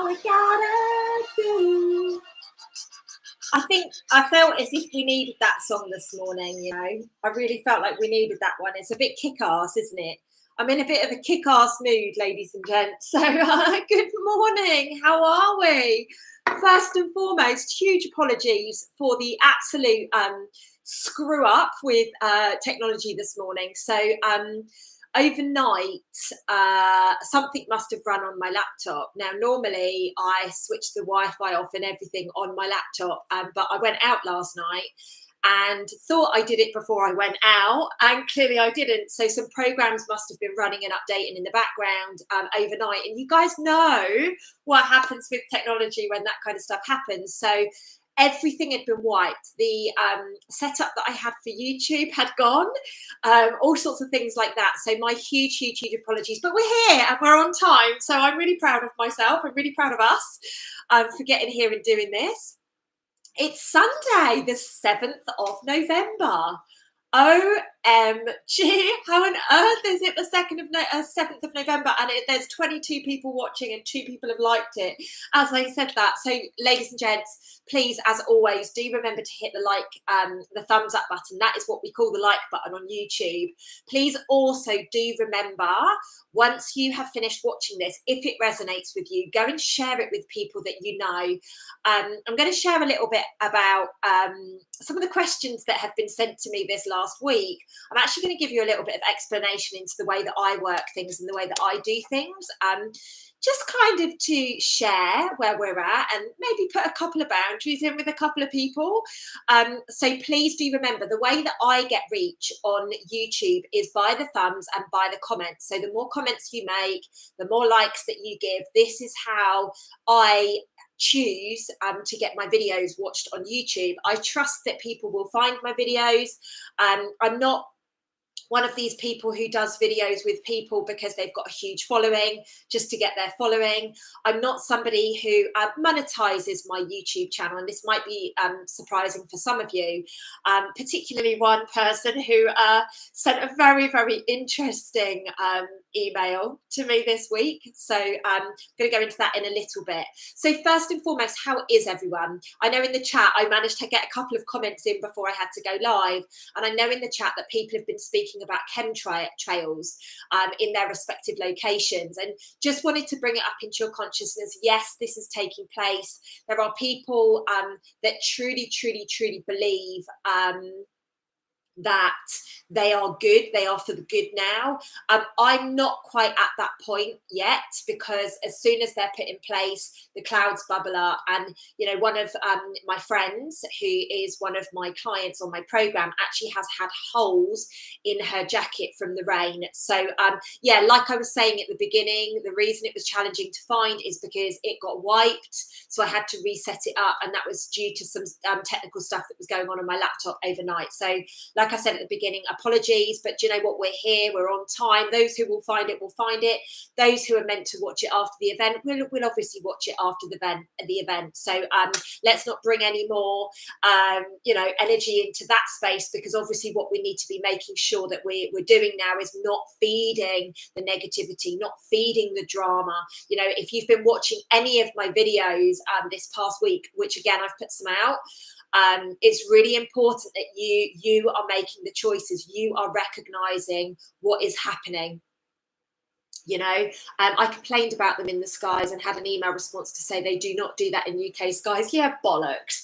I gotta do. I felt as if we needed that song this morning, you know. I really felt like we needed that one. It's a bit kick-ass, isn't it? I'm in a bit of a kick-ass mood, ladies and gents. So good morning. How are we? First and foremost, huge apologies for the absolute screw up with technology this morning. So overnight, something must have run on my laptop. Now, normally I switch the Wi-Fi off and everything on my laptop, but I went out last night and thought I did it before I went out, and clearly I didn't. So some programs must have been running and updating in the background overnight. And you guys know what happens with technology when that kind of stuff happens. So everything had been wiped. The setup that I had for YouTube had gone, all sorts of things like that. So my huge apologies, but we're here and we're on time. So I'm really proud of myself. I'm really proud of us for getting here and doing this. It's Sunday, the 7th of November. OMG, how on earth is it the 7th of November and there's 22 people watching and 2 people have liked it as I said that. So ladies and gents, please, as always, do remember to hit the thumbs up button. That is what we call the like button on YouTube. Please also do remember, once you have finished watching this, if it resonates with you, go and share it with people that you know. I'm going to share a little bit about some of the questions that have been sent to me this last week. I'm actually going to give you a little bit of explanation into the way that I work things and the way that I do things, just kind of to share where we're at and maybe put a couple of boundaries in with a couple of people. So please do remember, the way that I get reach on YouTube is by the thumbs and by the comments. So the more comments you make, the more likes that you give. This is how I choose to get my videos watched on YouTube. I trust that people will find my videos. I'm not one of these people who does videos with people because they've got a huge following just to get their following. I'm not somebody who monetizes my YouTube channel, and this might be surprising for some of you, particularly one person who sent a very interesting email to me this week. So I'm going to go into that in a little bit. So first and foremost, how is everyone? I know in the chat I managed to get a couple of comments in before I had to go live, and I know in the chat that people have been speaking about chemtrails in their respective locations, and just wanted to bring it up into your consciousness. Yes, this is taking place. There are people that truly believe that they are good, they are for the good now. I'm not quite at that point yet, because as soon as they're put in place, the clouds bubble up. And you know, one of my friends, who is one of my clients on my program, actually has had holes in her jacket from the rain. So yeah, like I was saying at the beginning, the reason it was challenging to find is because it got wiped, so I had to reset it up, and that was due to some technical stuff that was going on my laptop overnight. So like I said at the beginning, apologies, but do you know what? We're here, we're on time. Those who will find it will find it. Those who are meant to watch it after the event will obviously watch it after the event. So let's not bring any more you know, energy into that space, because obviously what we need to be making sure that we're doing now is not feeding the negativity, not feeding the drama. You know, if you've been watching any of my videos this past week, which again I've put some out, it's really important that you are making the choices. You are recognizing what is happening. You know, I complained about them in the skies and had an email response to say they do not do that in UK skies. Yeah, bollocks.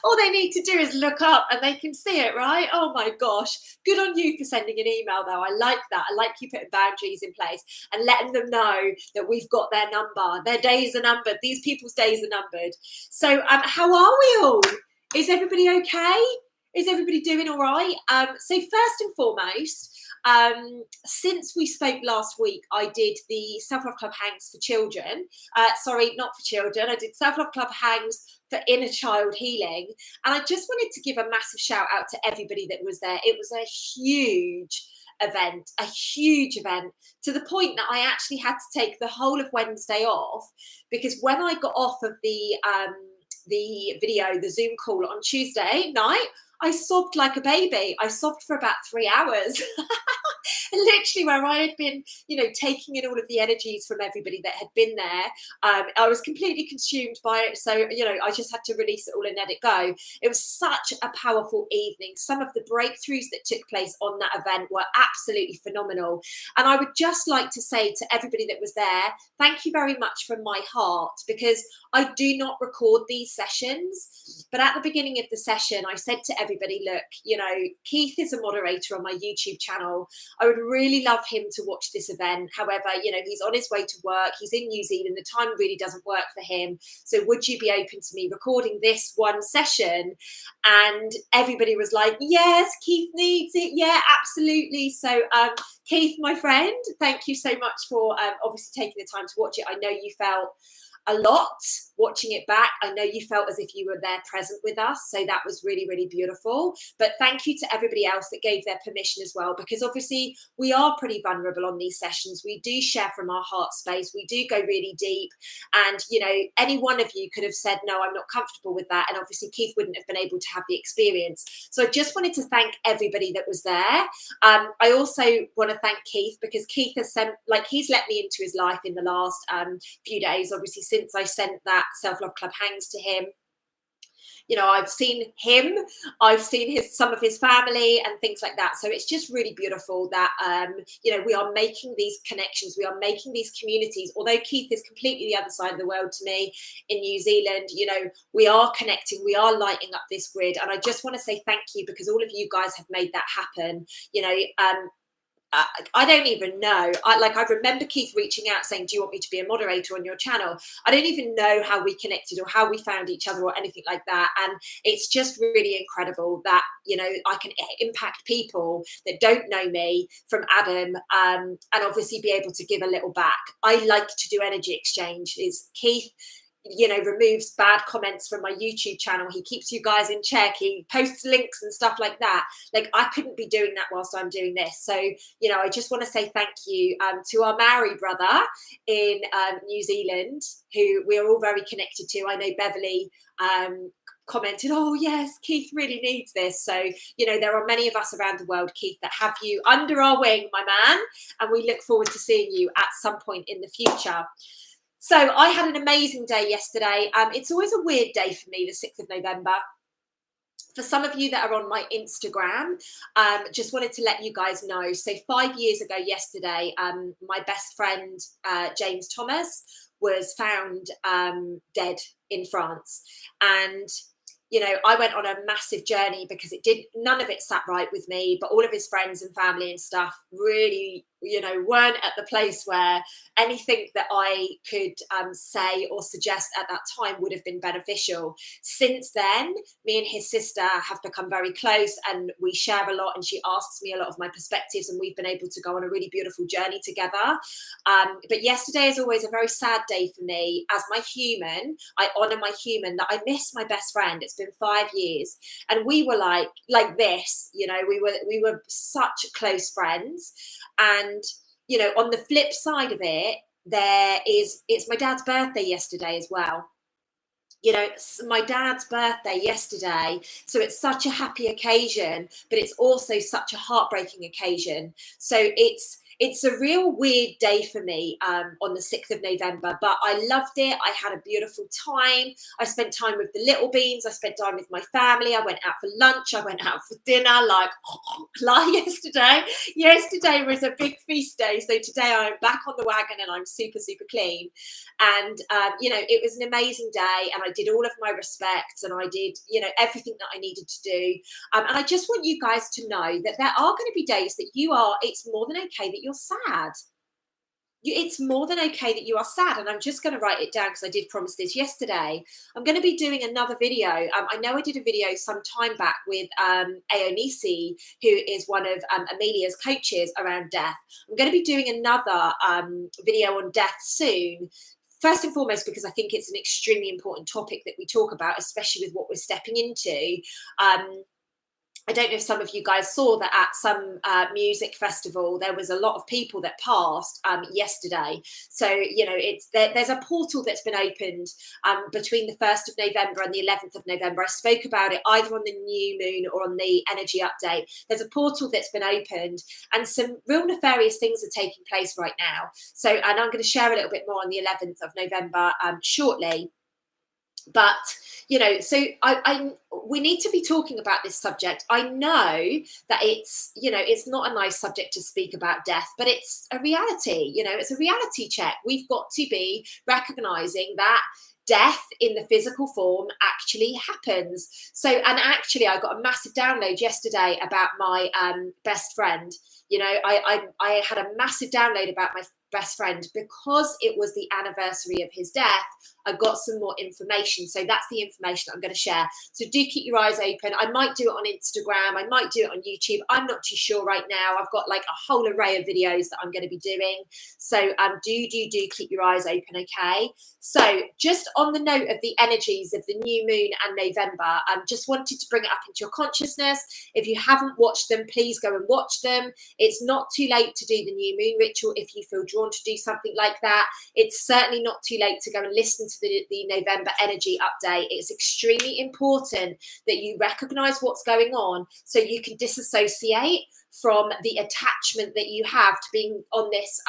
All they need to do is look up and they can see it, right? Oh my gosh. Good on you for sending an email, though. I like that. I like you putting boundaries in place and letting them know that we've got their number. Their days are numbered. These people's days are numbered. So how are we all? Is everybody okay? Is everybody doing all right? So first and foremost, since we spoke last week, I did the Self-Love Club Hangs for children. Sorry, not for children. I did Self-Love Club Hangs for inner child healing. And I just wanted to give a massive shout out to everybody that was there. It was a huge event, to the point that I actually had to take the whole of Wednesday off, because when I got off of the video, the Zoom call on Tuesday night, I sobbed like a baby. I sobbed for about 3 hours. Literally, where I had been, you know, taking in all of the energies from everybody that had been there. I was completely consumed by it. So, you know, I just had to release it all and let it go. It was such a powerful evening. Some of the breakthroughs that took place on that event were absolutely phenomenal. And I would just like to say to everybody that was there, thank you very much from my heart, because I do not record these sessions. But at the beginning of the session, I said to everybody, look, you know, Keith is a moderator on my YouTube channel. I would really love him to watch this event. However, you know, he's on his way to work. He's in New Zealand. The time really doesn't work for him. So would you be open to me recording this one session? And everybody was like, yes, Keith needs it. Yeah, absolutely. So Keith, my friend, thank you so much for obviously taking the time to watch it. I know you felt a lot watching it back. I know you felt as if you were there present with us. So that was really, really beautiful. But thank you to everybody else that gave their permission as well, because obviously we are pretty vulnerable on these sessions. We do share from our heart space. We do go really deep. And, you know, any one of you could have said, no, I'm not comfortable with that. And obviously Keith wouldn't have been able to have the experience. So I just wanted to thank everybody that was there. I also want to thank Keith, because Keith has sent, like, he's let me into his life in the last few days, obviously, since I sent that Self-Love Club Hangs to him. You know, I've seen him, I've seen some of his family and things like that. So it's just really beautiful that, you know, we are making these connections, we are making these communities. Although Keith is completely the other side of the world to me in New Zealand, you know, we are connecting, we are lighting up this grid. And I just want to say thank you, because all of you guys have made that happen. You know, I don't even know. I remember Keith reaching out saying, do you want me to be a moderator on your channel? I don't even know how we connected or how we found each other or anything like that. And it's just really incredible that, you know, I can impact people that don't know me from Adam, and obviously be able to give a little back. I like to do energy exchange. Is Keith, you know, removes bad comments from my YouTube channel. He keeps you guys in check. He posts links and stuff like that. Like, I couldn't be doing that whilst I'm doing this. So, you know, I just want to say thank you to our Maori brother in New Zealand, who we're all very connected to. I know Beverly commented, oh yes, Keith really needs this. So, you know, there are many of us around the world, Keith, that have you under our wing, my man, and we look forward to seeing you at some point in the future. So I had an amazing day yesterday. It's always a weird day for me, the 6th of November. For some of you that are on my Instagram, just wanted to let you guys know. So 5 years ago yesterday, my best friend, James Thomas, was found dead in France. And you know, I went on a massive journey, because none of it sat right with me, but all of his friends and family and stuff really, you know, weren't at the place where anything that I could say or suggest at that time would have been beneficial. Since then, me and his sister have become very close, and we share a lot, and she asks me a lot of my perspectives, and we've been able to go on a really beautiful journey together. But yesterday is always a very sad day for me. As my human, I honor my human, that I miss my best friend. It's been 5 years, and we were like this, you know, we were such close friends. And you know, on the flip side of it, it's my dad's birthday yesterday as well. You know, it's my dad's birthday yesterday, so it's such a happy occasion, but it's also such a heartbreaking occasion. So it's a real weird day for me on the 6th of November, but I loved it. I had a beautiful time. I spent time with the little beans. I spent time with my family. I went out for lunch. I went out for dinner, like yesterday. Yesterday was a big feast day. So today I'm back on the wagon, and I'm super, super clean. And, you know, it was an amazing day, and I did all of my respects, and I did, you know, everything that I needed to do. And I just want you guys to know that there are going to be days that it's more than okay that you're sad. It's more than okay that you are sad. And I'm just going to write it down, because I did promise this yesterday. I'm going to be doing another video. I know I did a video some time back with Aonisi, who is one of Amelia's coaches around death. I'm going to be doing another video on death soon. First and foremost, because I think it's an extremely important topic that we talk about, especially with what we're stepping into. I don't know if some of you guys saw that at some music festival, there was a lot of people that passed yesterday. So, you know, there's a portal that's been opened between the 1st of November and the 11th of November. I spoke about it either on the new moon or on the energy update. There's a portal that's been opened and some real nefarious things are taking place right now. So, and I'm going to share a little bit more on the 11th of November shortly. But you know, so we need to be talking about this subject. I know that it's, you know, it's not a nice subject to speak about death, but it's a reality. You know, it's a reality check. We've got to be recognizing that death in the physical form actually happens. So, and actually I got a massive download yesterday about my best friend. You know, I had a massive download about my best friend because it was the anniversary of his death. I got some more information. So that's the information that I'm going to share. So do keep your eyes open. I might do it on Instagram. I might do it on YouTube. I'm not too sure right now. I've got like a whole array of videos that I'm going to be doing. So do keep your eyes open, okay? So just on the note of the energies of the new moon and November, I just wanted to bring it up into your consciousness. If you haven't watched them, please go and watch them. It's not too late to do the new moon ritual if you feel drawn to do something like that. It's certainly not too late to go and listen to the November energy update. It's extremely important that you recognize what's going on so you can disassociate from the attachment that you have to being on this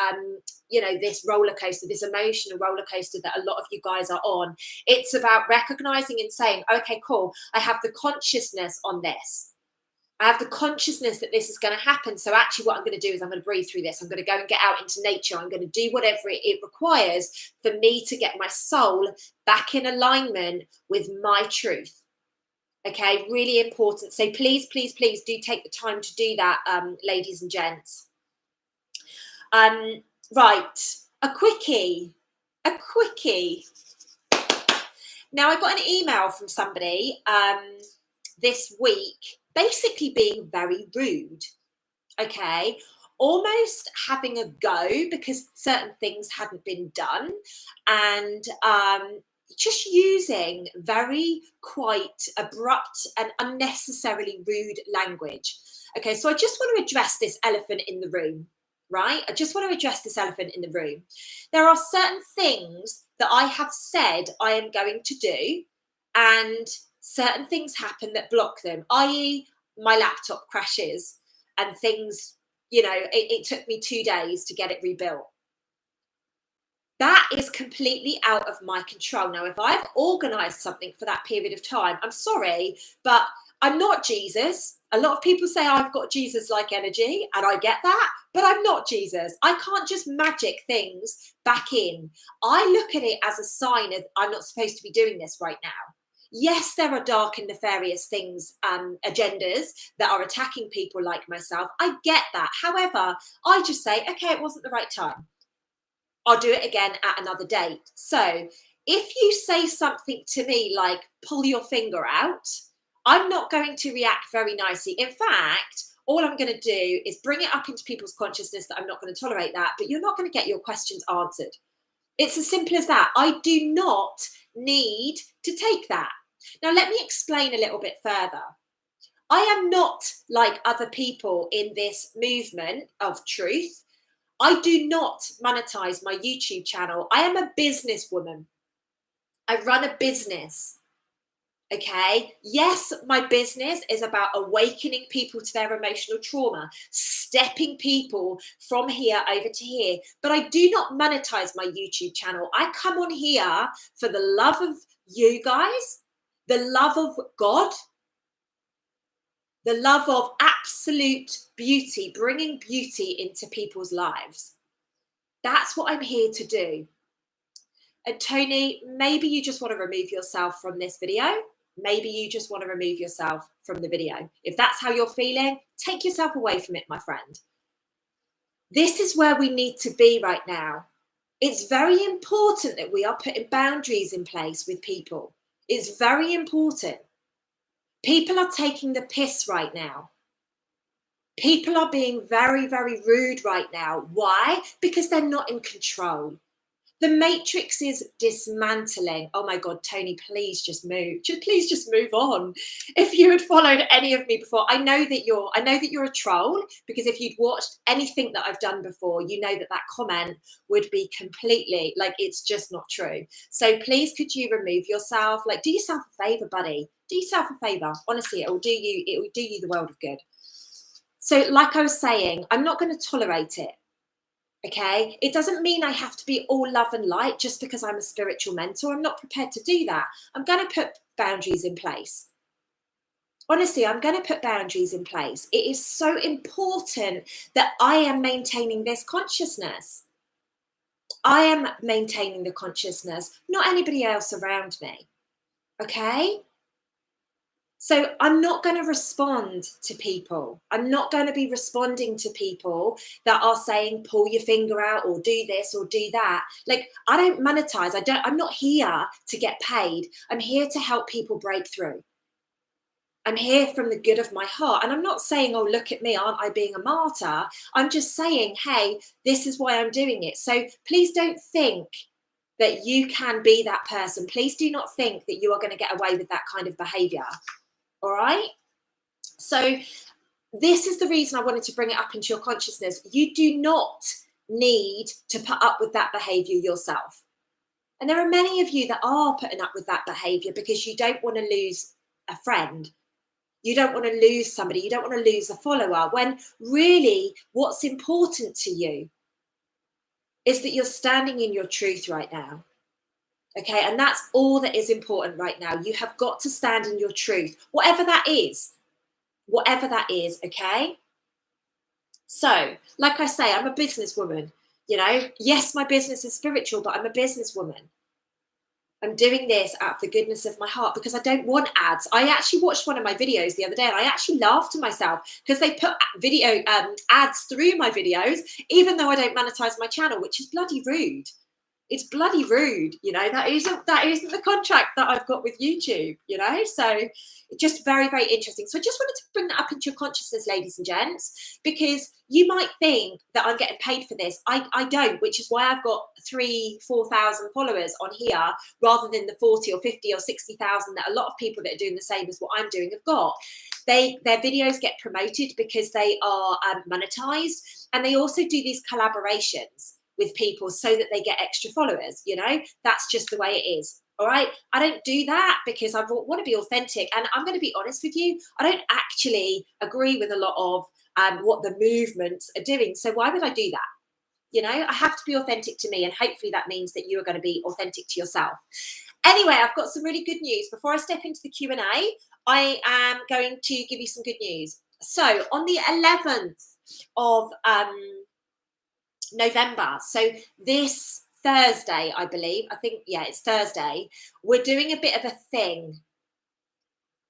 you know, this roller coaster, this emotional roller coaster that a lot of you guys are on. It's about recognizing and saying, okay, cool, I have the consciousness on this. I have the consciousness that this is going to happen. So actually what I'm going to do is I'm going to breathe through this. I'm going to go and get out into nature. I'm going to do whatever it requires for me to get my soul back in alignment with my truth. Okay, really important. So please, please, please do take the time to do that, ladies and gents. Right, a quickie. Now, I got an email from somebody this week, basically being very rude, okay, almost having a go because certain things hadn't been done, and just using very quite abrupt and unnecessarily rude language. Okay, so I just want to address this elephant in the room, right? I just want to address this elephant in the room. There are certain things that I have said I am going to do, and certain things happen that block them, i.e. my laptop crashes and things, you know, it took me 2 days to get it rebuilt. That is completely out of my control. Now, if I've organized something for that period of time, I'm sorry, but I'm not Jesus. A lot of people say I've got Jesus-like energy, and I get that, but I'm not Jesus. I can't just magic things back in. I look at it as a sign of I'm not supposed to be doing this right now. Yes, there are dark and nefarious things, agendas that are attacking people like myself. I get that. However, I just say, okay, it wasn't the right time. I'll do it again at another date. So if you say something to me like, pull your finger out, I'm not going to react very nicely. In fact, all I'm going to do is bring it up into people's consciousness that I'm not going to tolerate that, but you're not going to get your questions answered. It's as simple as that. I do not need to take that. Now, let me explain a little bit further. I am not like other people in this movement of truth. I do not monetize my YouTube channel. I am a businesswoman. I run a business. Okay. Yes, my business is about awakening people to their emotional trauma, stepping people from here over to here. But I do not monetize my YouTube channel. I come on here for the love of you guys, the love of God, the love of absolute beauty, bringing beauty into people's lives. That's what I'm here to do. And Tony, maybe you just want to remove yourself from this video. Maybe you just want to remove yourself from the video. If that's how you're feeling, take yourself away from it, my friend. This is where we need to be right now. It's very important that we are putting boundaries in place with people. It's very important. People are taking the piss right now. People are being very, very rude right now. Why? Because they're not in control. The matrix is dismantling. Oh my God, Tony, please just move. Please just move on. If you had followed any of me before, I know that you're a troll, because if you'd watched anything that I've done before, you know that that comment would be completely like, it's just not true. So please, could you remove yourself? Like, do yourself a favor, buddy. Do yourself a favor. Honestly, it will do you the world of good. So like I was saying, I'm not going to tolerate it. Okay, it doesn't mean I have to be all love and light just because I'm a spiritual mentor. I'm not prepared to do that. I'm going to put boundaries in place. Honestly, I'm going to put boundaries in place. It is so important that I am maintaining this consciousness. I am maintaining the consciousness, not anybody else around me. Okay? So I'm not going to respond to people. I'm not going to be responding to people that are saying, pull your finger out or do this or do that. Like, I don't monetize. I'm not here to get paid. I'm here to help people break through. I'm here from the good of my heart. And I'm not saying, oh, look at me, aren't I being a martyr? I'm just saying, hey, this is why I'm doing it. So please don't think that you can be that person. Please do not think that you are going to get away with that kind of behavior. All right. So this is the reason I wanted to bring it up into your consciousness. You do not need to put up with that behavior yourself. And there are many of you that are putting up with that behavior because you don't want to lose a friend. You don't want to lose somebody. You don't want to lose a follower, when really what's important to you is that you're standing in your truth right now. Okay, and that's all that is important right now. You have got to stand in your truth, whatever that is, okay? So, like I say, I'm a businesswoman, you know. Yes, my business is spiritual, but I'm a businesswoman. I'm doing this out of the goodness of my heart because I don't want ads. I actually watched one of my videos the other day and I actually laughed to myself because they put video ads through my videos, even though I don't monetize my channel, which is bloody rude. It's bloody rude, you know. That isn't the contract that I've got with YouTube, you know. So just very, very interesting. So I just wanted to bring that up into your consciousness, ladies and gents, because you might think that I'm getting paid for this. I don't, which is why I've got 3,000-4,000 followers on here rather than the 40 or 50 or 60,000 that a lot of people that are doing the same as what I'm doing have got. Their videos get promoted because they are monetized, and they also do these collaborations with people so that they get extra followers. You know, that's just the way it is. All right, I don't do that because I want to be authentic, and I'm going to be honest with you, I don't actually agree with a lot of what the movements are doing. So why would I do that? You know, I have to be authentic to me, and hopefully that means that you are going to be authentic to yourself. Anyway, I've got some really good news. Before I step into the Q&A, I am going to give you some good news. So on the 11th of November, so this Thursday, I believe, it's Thursday, we're doing a bit of a thing.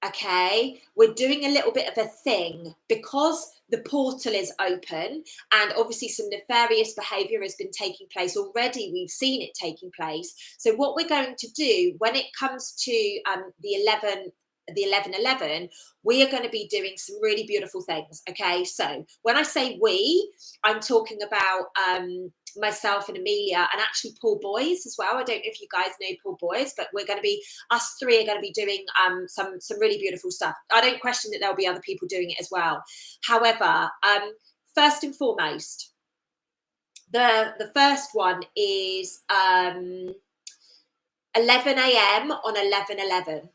Okay, we're doing a little bit of a thing because the portal is open, and obviously some nefarious behavior has been taking place already. We've seen it taking place. So what we're going to do when it comes to the 11/11, we are going to be doing some really beautiful things. Okay, so when I say we, I'm talking about myself and Amelia, and actually Paul Boys as well. I don't know if you guys know Paul Boys, but us three are going to be doing some really beautiful stuff. I don't question that there'll be other people doing it as well. However, first and foremost, the first one is 11 a.m. on 11/11.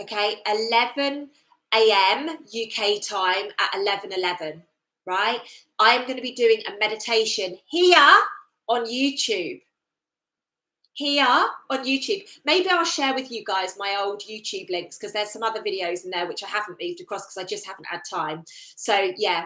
Okay, 11 a.m. UK time at 11/11, right? I'm going to be doing a meditation here on YouTube. Maybe I'll share with you guys my old YouTube links, because there's some other videos in there which I haven't moved across because I just haven't had time. So yeah,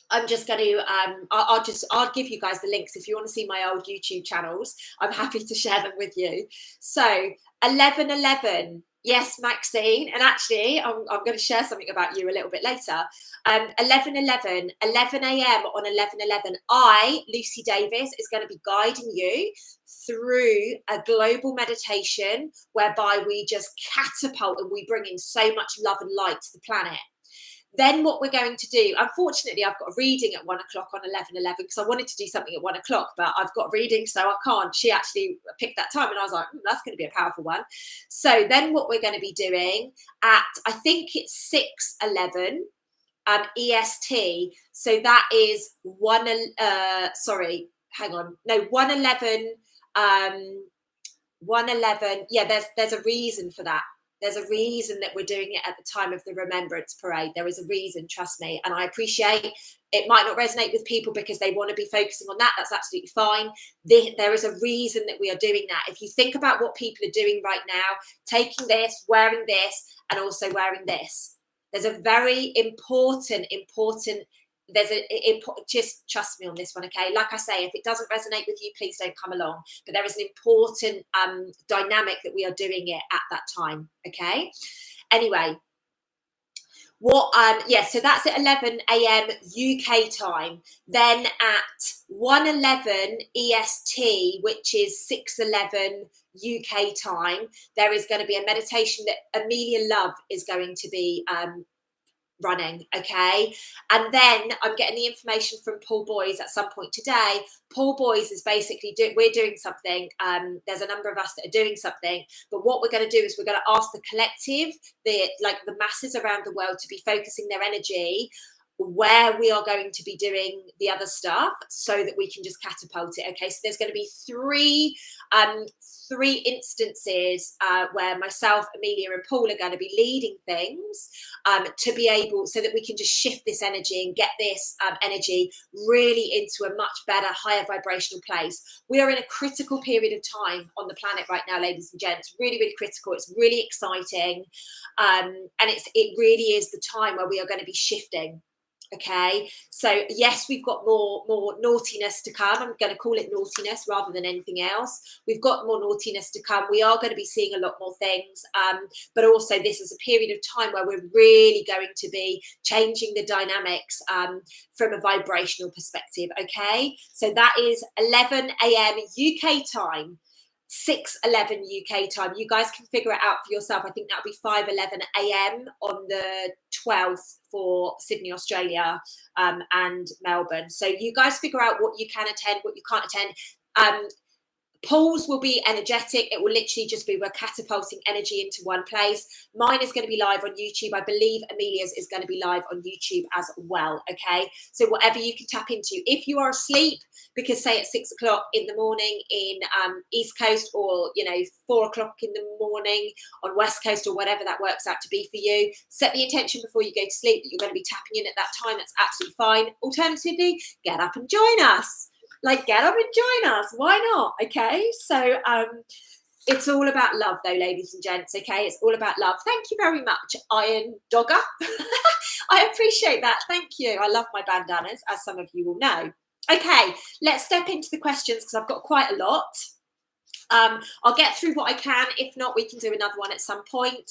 I'm just going to I'll give you guys the links if you want to see my old YouTube channels. I'm happy to share them with you. So 11/11. Yes, Maxine. And actually, I'm going to share something about you a little bit later. 11/11, 11 a.m. on 11/11. I, Lucy Davis, is going to be guiding you through a global meditation whereby we just catapult and we bring in so much love and light to the planet. Then what we're going to do, unfortunately, I've got a reading at 1 o'clock on 11:11 because I wanted to do something at 1 o'clock, but I've got a reading, so I can't. She actually picked that time, and I was like, that's going to be a powerful one. So then what we're going to be doing at, I think it's 6:11 EST. So that is 1:11. 1:11. Yeah, there's a reason for that. There's a reason that we're doing it at the time of the Remembrance Parade. There is a reason, trust me. And I appreciate it might not resonate with people because they want to be focusing on that. That's absolutely fine. There is a reason that we are doing that. If you think about what people are doing right now, taking this, wearing this, and also wearing this, there's a very important, just trust me on this one, okay? Like I say, if it doesn't resonate with you, please don't come along. But there is an important dynamic that we are doing it at that time, okay? Anyway, so that's at 11 a.m. UK time. Then at 1:11 EST, which is 6:11 UK time, there is going to be a meditation that Amelia Love is going to be running, okay? And then I'm getting the information from Paul Boys at some point today. Paul Boys is basically we're doing something. There's a number of us that are doing something, but what we're going to do is we're going to ask the collective, the masses around the world, to be focusing their energy where we are going to be doing the other stuff so that we can just catapult it. Okay, so there's going to be three instances where myself, Amelia, and Paul are going to be leading things to be able, so that we can just shift this energy and get this energy really into a much better, higher vibrational place. We are in a critical period of time on the planet right now, ladies and gents. Really, really critical. It's really exciting, and it really is the time where we are going to be shifting. Okay, so yes, we've got more naughtiness to come. I'm going to call it naughtiness rather than anything else. We've got more naughtiness to come. We are going to be seeing a lot more things, but also this is a period of time where we're really going to be changing the dynamics from a vibrational perspective. Okay, so that is 11 a.m. UK time. 6:11 UK time. You guys can figure it out for yourself. I think that'll be 5:11 a.m. on the 12th for Sydney, Australia, and Melbourne. So you guys figure out what you can attend, what you can't attend. Paul's will be energetic. It will literally just be, we're catapulting energy into one place. Mine is going to be live on YouTube. I believe Amelia's is going to be live on YouTube as well. Okay, so whatever you can tap into. If you are asleep, because say at 6 o'clock in the morning in East Coast, or 4 o'clock in the morning on West Coast, or whatever that works out to be for you, set the intention before you go to sleep that you're going to be tapping in at that time. That's absolutely fine. Alternatively, get up and join us. Get up and join us. Why not? Okay. So it's all about love, though, ladies and gents. Okay. It's all about love. Thank you very much, Iron Dogger. I appreciate that. Thank you. I love my bandanas, as some of you will know. Okay. Let's step into the questions because I've got quite a lot. I'll get through what I can. If not, we can do another one at some point.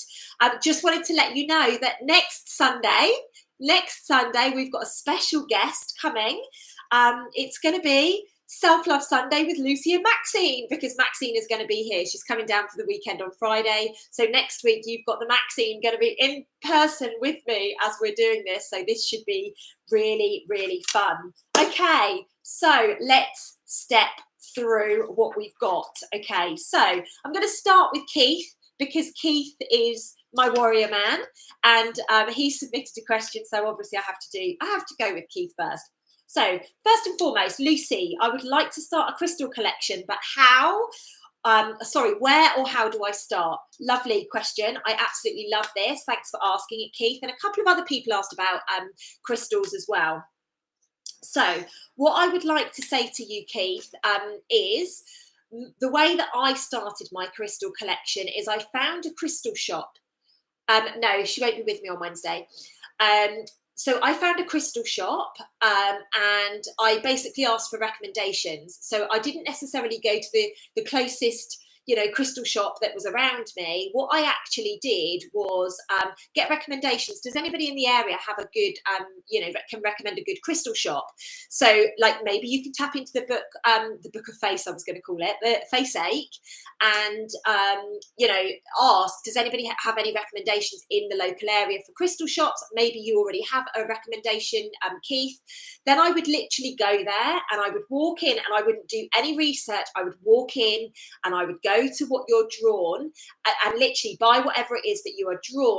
Just wanted to let you know that next Sunday, we've got a special guest coming. It's going to be Self-Love Sunday with Lucy and Maxine, because Maxine is going to be here. She's coming down for the weekend on Friday. So next week, you've got the Maxine going to be in person with me as we're doing this. So this should be really, really fun. Okay, so let's step through what we've got. Okay, so I'm going to start with Keith, because Keith is my warrior man, and he submitted a question. So obviously I have to go with Keith first. So first and foremost, Lucy, I would like to start a crystal collection, but how? Where or how do I start? Lovely question. I absolutely love this. Thanks for asking it, Keith. And a couple of other people asked about crystals as well. So what I would like to say to you, Keith, is the way that I started my crystal collection is I found a crystal shop. No, she won't be with me on Wednesday. So I found a crystal shop and I basically asked for recommendations. So I didn't necessarily go to the closest, crystal shop that was around me, what I actually did was get recommendations. Does anybody in the area have a good, can recommend a good crystal shop? So like maybe you can tap into the book of face, I was going to call it, the Face Ache, and ask, does anybody have any recommendations in the local area for crystal shops? Maybe you already have a recommendation, Keith. Then I would literally go there and I would walk in and I wouldn't do any research. I would walk in and I would go to what you're drawn and literally buy whatever it is that you are drawn